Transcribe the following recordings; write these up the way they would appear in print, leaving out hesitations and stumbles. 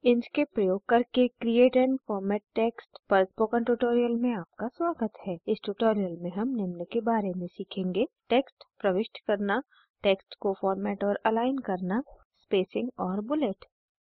Inks प्रयोग करके create and format text पर स्पोकन ट्यूटोरियल में आपका स्वागत है। इस ट्यूटोरियल में हम निम्न के बारे में सीखेंगे: टेक्स्ट प्रविष्ट करना, टेक्स्ट को फॉर्मेट और अलाइन करना, स्पेसिंग और बुलेट।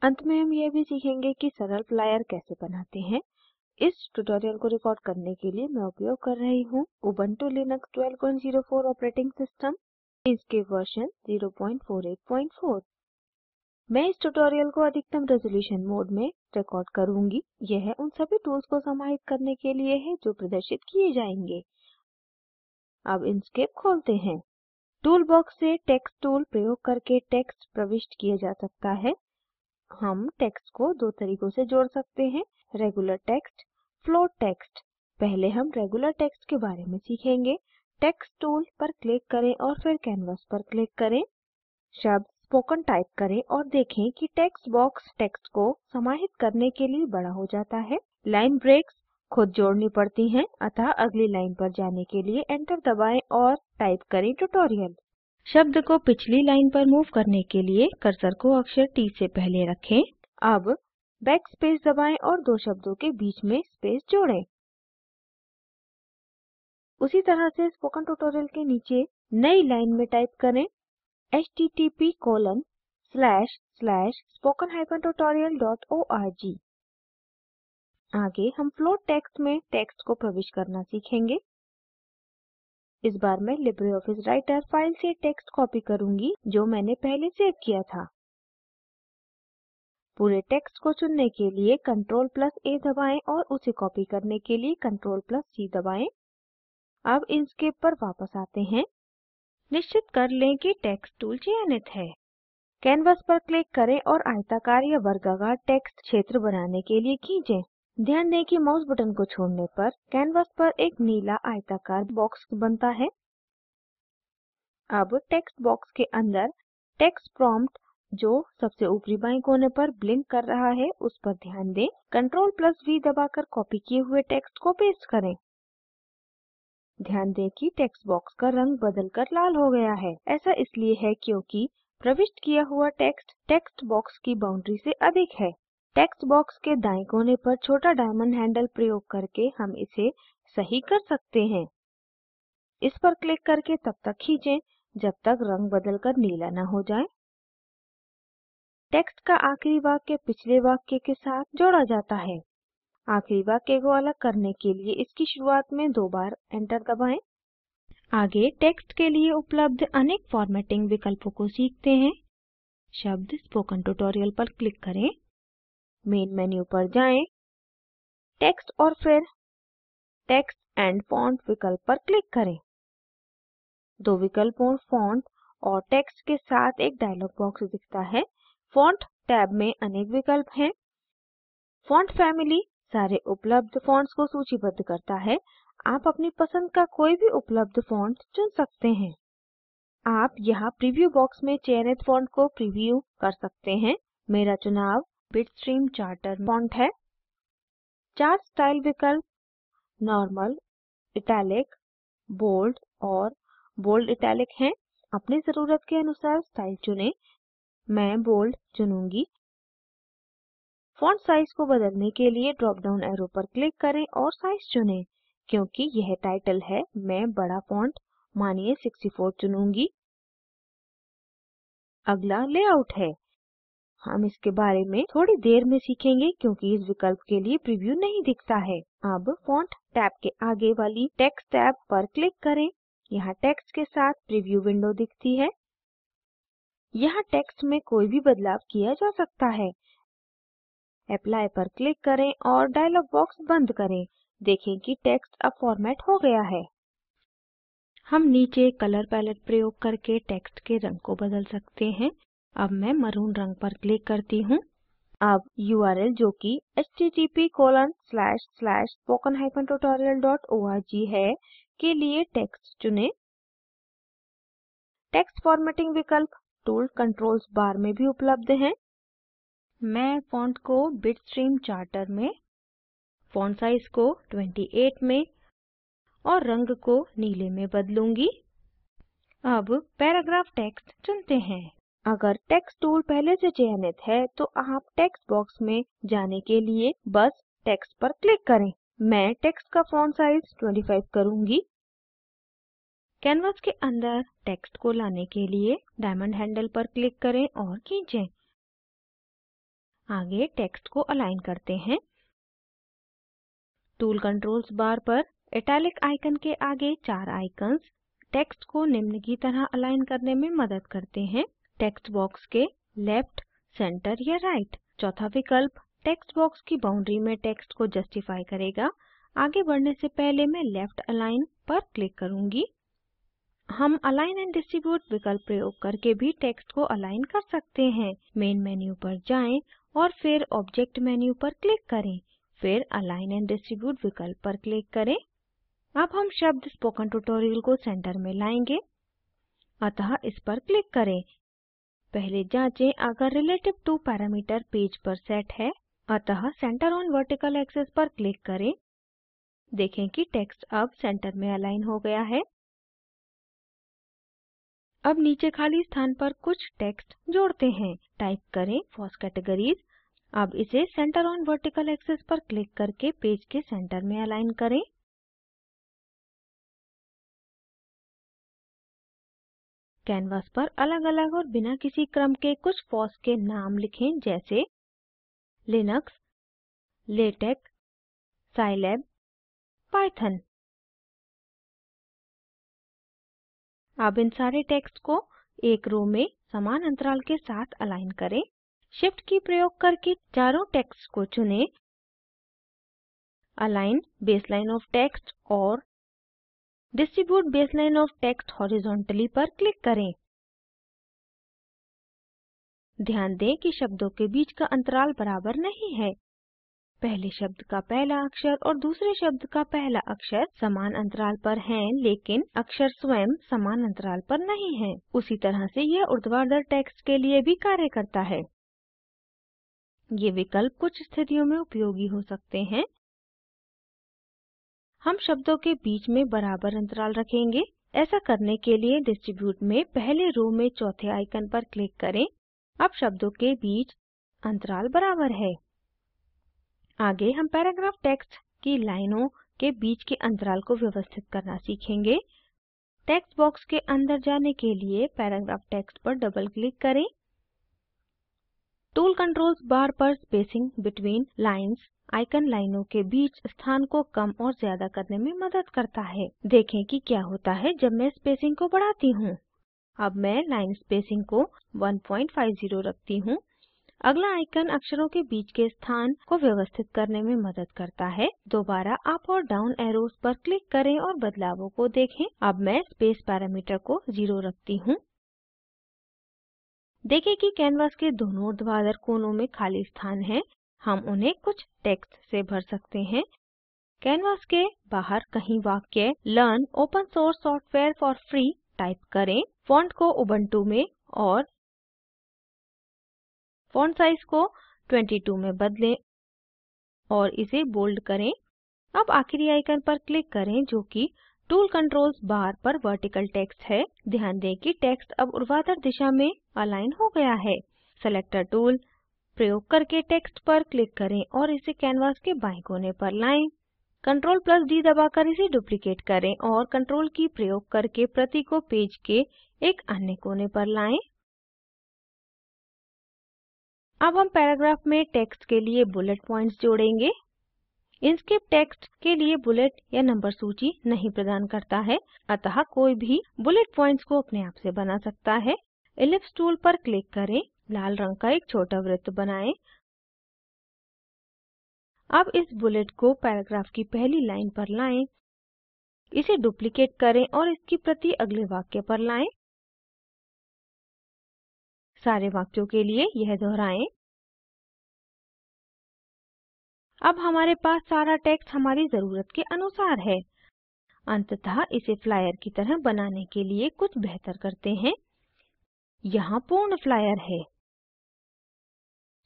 अंत में हम यह भी सीखेंगे कि सरल फ्लायर कैसे बनाते हैं। इस ट्यूटोरियल को रिकॉर्ड करने के लिए मैं उपयोग कर रही हूँ उबुंटू लिनक्स 1204 ऑपरेटिंग सिस्टम, इसके वर्जन 048.4। मैं इस ट्यूटोरियल को अधिकतम रेजोल्यूशन मोड में रिकॉर्ड करूँगी। यह उन सभी टूल्स को समाहित करने के लिए है जो प्रदर्शित किए जाएंगे। अब इंक्स खोलते हैं। टूल बॉक्स से टेक्स्ट टूल प्रयोग करके टेक्स्ट प्रविष्ट किया जा सकता है। हम टेक्स्ट को दो तरीकों से जोड़ सकते हैं: रेगुलर टेक्स्ट, फ्लोट टेक्स्ट। पहले हम रेगुलर टेक्स्ट के बारे में सीखेंगे। टेक्स्ट टूल पर क्लिक करें और फिर कैनवास पर क्लिक करें। शब्द स्पोकन टाइप करें और देखें कि टेक्स्ट बॉक्स टेक्स्ट को समाहित करने के लिए बड़ा हो जाता है। लाइन ब्रेक्स खुद जोड़नी पड़ती हैं, अतः अगली लाइन पर जाने के लिए एंटर दबाएं और टाइप करें ट्यूटोरियल। शब्द को पिछली लाइन पर मूव करने के लिए कर्सर को अक्षर टी से पहले रखें। अब बैकस्पेस दबाएं और दो शब्दों के बीच में स्पेस जोड़ें। उसी तरह से स्पोकन ट्यूटोरियल के नीचे नई लाइन में टाइप करें: http://spoken-tutorial.org। आगे हम फ्लोट टेक्स्ट में टेक्स्ट को प्रविष्ट करना सीखेंगे। इस बार मैं लिब्रियोफिस राइटर फाइल से टेक्स्ट कॉपी करूँगी जो मैंने पहले सेव किया था। पूरे टेक्स्ट को चुनने के लिए Ctrl+A दबाएं और उसे कॉपी करने के लिए Ctrl+C दबाएं। अब इंक्स पर वापस आते हैं। निश्चित कर लें कि टेक्स्ट टूल चयनित है। कैनवास पर क्लिक करें और आयताकार या वर्गाकार टेक्स्ट क्षेत्र बनाने के लिए खींचें। ध्यान दें कि माउस बटन को छोड़ने पर कैनवास पर एक नीला आयताकार बॉक्स बनता है। अब टेक्स्ट बॉक्स के अंदर टेक्स्ट प्रॉम्प्ट जो सबसे ऊपरी बाएं कोने पर ब्लिंक कर रहा है उस पर ध्यान दें। Ctrl+V दबाकर कॉपी किए हुए टेक्स्ट को पेस्ट करें। ध्यान दें कि टेक्स्ट बॉक्स का रंग बदलकर लाल हो गया है। ऐसा इसलिए है क्योंकि प्रविष्ट किया हुआ टेक्स्ट टेक्स्ट बॉक्स की बाउंड्री से अधिक है। टेक्स्ट बॉक्स के दाएं कोने पर छोटा डायमंड हैंडल प्रयोग करके हम इसे सही कर सकते हैं। इस पर क्लिक करके तब तक खींचें जब तक रंग बदलकर नीला न हो जाए। टेक्स्ट का आखिरी वाक्य पिछले वाक्य के साथ जोड़ा जाता है। आखिरी वाक्य को अलग करने के लिए इसकी शुरुआत में दो बार एंटर दबाएं। आगे टेक्स्ट के लिए उपलब्ध अनेक फॉर्मेटिंग विकल्पों को सीखते हैं। शब्द स्पोकन ट्यूटोरियल पर क्लिक करें। मेन मेन्यू पर जाएं, टेक्स्ट और फिर टेक्स्ट एंड फॉन्ट विकल्प पर क्लिक करें। दो विकल्पों फॉन्ट और टेक्स्ट के साथ एक डायलॉग बॉक्स दिखता है। फॉन्ट टैब में अनेक विकल्प हैं। फॉन्ट फैमिली सारे उपलब्ध फॉन्ट्स को सूचीबद्ध करता है। आप अपनी पसंद का कोई भी उपलब्ध फॉन्ट चुन सकते हैं। आप यहाँ प्रीव्यू बॉक्स में चयनित फॉन्ट को प्रीव्यू कर सकते हैं। मेरा चुनाव बिटस्ट्रीम चार्टर फॉन्ट है। चार स्टाइल विकल्प नॉर्मल, इटैलिक, बोल्ड और बोल्ड इटैलिक हैं। अपनी ज़रूरत के अनुसार स्टाइल चुनें। मैं बोल्ड चुनूँगी। फॉन्ट साइज को बदलने के लिए ड्रॉप डाउन एरो पर क्लिक करें और साइज चुनें। क्योंकि यह टाइटल है, मैं बड़ा फॉन्ट मानिए 64 चुनूँगी। अगला लेआउट है। हम इसके बारे में थोड़ी देर में सीखेंगे क्योंकि इस विकल्प के लिए प्रीव्यू नहीं दिखता है। अब फॉन्ट टैब के आगे वाली टेक्स्ट टैब पर क्लिक करें। यहाँ टेक्स्ट के साथ प्रीव्यू विंडो दिखती है। यहाँ टेक्स्ट में कोई भी बदलाव किया जा सकता है। अप्लाई पर क्लिक करें और डायलॉग बॉक्स बंद करें। देखें कि टेक्स्ट अब फॉर्मेट हो गया है। हम नीचे कलर पैलेट प्रयोग करके टेक्स्ट के रंग को बदल सकते हैं। अब मैं मरून रंग पर क्लिक करती हूँ। अब URL जो कि http://spoken-tutorial.org है के लिए टेक्स्ट चुनें। टेक्स्ट फॉर्मेटिंग विकल्प टूल कंट्रोल्स बार में भी उपलब्ध हैं। मैं फॉन्ट को बिटस्ट्रीम चार्टर में, फॉन्ट साइज को 28 में और रंग को नीले में बदलूंगी। अब पैराग्राफ टेक्स्ट चुनते हैं। अगर टेक्स्ट टूल पहले से चयनित है तो आप टेक्स्ट बॉक्स में जाने के लिए बस टेक्स्ट पर क्लिक करें। मैं टेक्स्ट का फॉन्ट साइज 25 करूँगी। कैनवास के अंदर टेक्स्ट को लाने के लिए डायमंड हैंडल पर क्लिक करें और खींचें। आगे टेक्स्ट को अलाइन करते हैं। टूल कंट्रोल्स बार पर इटैलिक आइकन के आगे 4 आइकन्स टेक्स्ट को निम्न की तरह अलाइन करने में मदद करते हैं। टेक्स्ट बॉक्स के लेफ्ट, सेंटर या राइट। चौथा विकल्प टेक्स्ट बॉक्स की बाउंड्री में टेक्स्ट को जस्टिफाई करेगा। आगे बढ़ने से पहले मैं लेफ्ट अलाइन पर क्लिक करूँगी। हम अलाइन एंड डिस्ट्रीब्यूट विकल्प प्रयोग करके भी टेक्स्ट को अलाइन कर सकते हैं। मेन मेन्यू पर जाएं और फिर ऑब्जेक्ट मेन्यू पर क्लिक करें, फिर अलाइन एंड डिस्ट्रीब्यूट विकल्प पर क्लिक करें। अब हम शब्द स्पोकन ट्यूटोरियल को सेंटर में लाएंगे, अतः इस पर क्लिक करें। पहले जांचें अगर रिलेटिव टू पैरामीटर पेज पर सेट है, अतः सेंटर ऑन वर्टिकल एक्सिस पर क्लिक करें। देखें कि टेक्स्ट अब सेंटर में अलाइन हो गया है। अब नीचे खाली स्थान पर कुछ टेक्स्ट जोड़ते हैं। टाइप करें फॉस कैटेगरीज। अब इसे सेंटर ऑन वर्टिकल एक्सिस पर क्लिक करके पेज के सेंटर में अलाइन करें। कैनवास पर अलग-अलग और बिना किसी क्रम के कुछ फॉस के नाम लिखें, जैसे लिनक्स, लेटेक, साइलैब, पाइथन। अब इन सारे टेक्स्ट को एक रो में समान अंतराल के साथ अलाइन करें। शिफ्ट की प्रयोग करके चारों टेक्स्ट को चुनें। अलाइन बेसलाइन ऑफ टेक्स्ट और distribute baseline of text horizontally पर क्लिक करें। ध्यान दें कि शब्दों के बीच का अंतराल बराबर नहीं है। पहले शब्द का पहला अक्षर और दूसरे शब्द का पहला अक्षर समान अंतराल पर हैं, लेकिन अक्षर स्वयं समान अंतराल पर नहीं है। उसी तरह से यह ऊर्ध्वाधर टेक्स्ट के लिए भी कार्य करता है। ये विकल्प कुछ स्थितियों में उपयोगी हो सकते हैं। हम शब्दों के बीच में बराबर अंतराल रखेंगे। ऐसा करने के लिए डिस्ट्रीब्यूट में पहले रो में चौथे आइकन पर क्लिक करें। अब शब्दों के बीच अंतराल बराबर है। आगे हम पैराग्राफ टेक्स्ट की लाइनों के बीच के अंतराल को व्यवस्थित करना सीखेंगे। टेक्स्ट बॉक्स के अंदर जाने के लिए पैराग्राफ टेक्स्ट पर डबल क्लिक करें। टूल कंट्रोल्स बार पर स्पेसिंग बिटवीन लाइन्स आइकन लाइनों के बीच स्थान को कम और ज्यादा करने में मदद करता है। देखें कि क्या होता है जब मैं स्पेसिंग को बढ़ाती हूँ। अब मैं लाइन स्पेसिंग को 1.50 रखती हूँ। अगला आइकन अक्षरों के बीच के स्थान को व्यवस्थित करने में मदद करता है। दोबारा अप और डाउन एरोस पर क्लिक करें और बदलावों को देखें। अब मैं स्पेस पैरामीटर को 0 रखती हूँ। देखें कि कैनवास के दोनों ऊर्ध्वाधर कोनों में खाली स्थान है। हम उन्हें कुछ टेक्स्ट से भर सकते हैं। कैनवास के बाहर कहीं वाक्य learn open source software for free type करें। फॉन्ट को उबंटू में और फॉन्ट साइज को 22 में बदलें और इसे बोल्ड करें। अब आखिरी आइकन पर क्लिक करें जो कि टूल कंट्रोल्स बार पर वर्टिकल टेक्स्ट है। ध्यान दें कि टेक्स्ट अब ऊर्ध्वाधर दिशा में अलाइन हो गया है। सेलेक्टर टूल प्रयोग करके टेक्स्ट पर क्लिक करें और इसे कैनवास के बाएं कोने पर लाएं। Ctrl+D दबाकर इसे डुप्लिकेट करें और कंट्रोल की प्रयोग करके प्रति को पेज के एक अन्य कोने पर लाएं। अब हम पैराग्राफ में टेक्स्ट के लिए बुलेट पॉइंट्स जोड़ेंगे। इंस्क्रिप्ट टेक्स्ट के लिए बुलेट या नंबर सूची नहीं प्रदान करता है, अतः कोई भी बुलेट पॉइंट्स को अपने आप से बना सकता है। एलिप्स टूल पर क्लिक करें, लाल रंग का एक छोटा वृत्त बनाएं। अब इस बुलेट को पैराग्राफ की पहली लाइन पर लाएं। इसे डुप्लिकेट करें और इसकी प्रति अगले वाक्य पर लाएं। सारे वाक्यों के लिए यह दोहराएं। अब हमारे पास सारा टेक्स्ट हमारी ज़रूरत के अनुसार है। अंततः इसे फ्लायर की तरह बनाने के लिए कुछ बेहतर करते हैं। यहाँ पूर्ण फ्लायर है।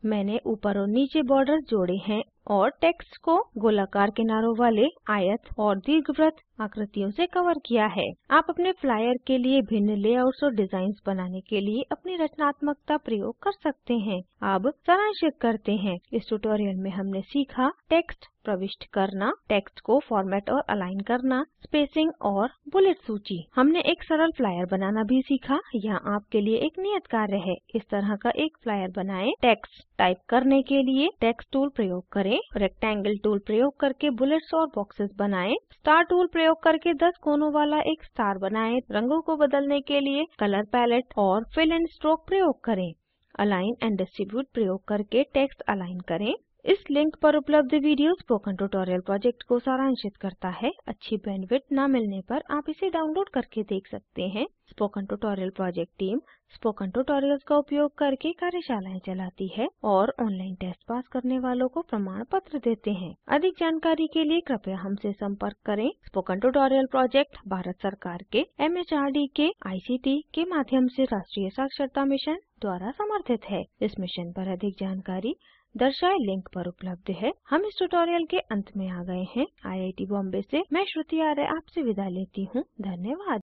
मैंने ऊपर और नीचे बॉर्डर्स जोड़े हैं और टेक्स्ट को गोलाकार किनारों वाले आयत और दीर्घवृत्त आकृतियों से कवर किया है। आप अपने फ्लायर के लिए भिन्न लेआउट्स और डिजाइन्स बनाने के लिए अपनी रचनात्मकता प्रयोग कर सकते हैं। अब सारांशित करते हैं। इस ट्यूटोरियल में हमने सीखा टेक्स्ट प्रविष्ट करना, टेक्स्ट को फॉर्मेट और अलाइन करना, स्पेसिंग और बुलेट सूची। हमने एक सरल फ्लायर बनाना भी सीखा। यहाँ आपके लिए एक नियत कार्य है। इस तरह का एक फ्लायर बनाएं। टेक्स्ट टाइप करने के लिए टेक्स्ट टूल प्रयोग करें। रेक्टेंगल टूल प्रयोग करके बुलेट्स और बॉक्सेस बनाएं। स्टार टूल प्रयोग करके 10 कोनों वाला एक स्टार बनाएं। रंगों को बदलने के लिए कलर पैलेट और फिल एंड स्ट्रोक प्रयोग करें। अलाइन एंड डिस्ट्रीब्यूट प्रयोग करके टेक्स्ट अलाइन करें। इस लिंक पर उपलब्ध वीडियो स्पोकन ट्यूटोरियल प्रोजेक्ट को सारांशित करता है। अच्छी बैंडविड्थ न मिलने पर आप इसे डाउनलोड करके देख सकते हैं। Spoken tutorial project team spoken tutorials का उपयोग करके कार्यशालाएं चलाती है और ऑनलाइन टेस्ट पास करने वालों को प्रमाण पत्र देते हैं। अधिक जानकारी के लिए कृपया हमसे संपर्क करें। स्पोकन ट्यूटोरियल प्रोजेक्ट भारत सरकार के MHRD के ICT के माध्यम से राष्ट्रीय साक्षरता मिशन द्वारा समर्थित है। इस मिशन पर अधिक जानकारी दर्शाए लिंक पर उपलब्ध है। हम इस ट्यूटोरियल के अंत में आ गए हैं। IIT बॉम्बे से मैं श्रुति आर्य आपसे विदा लेती हूँ। धन्यवाद।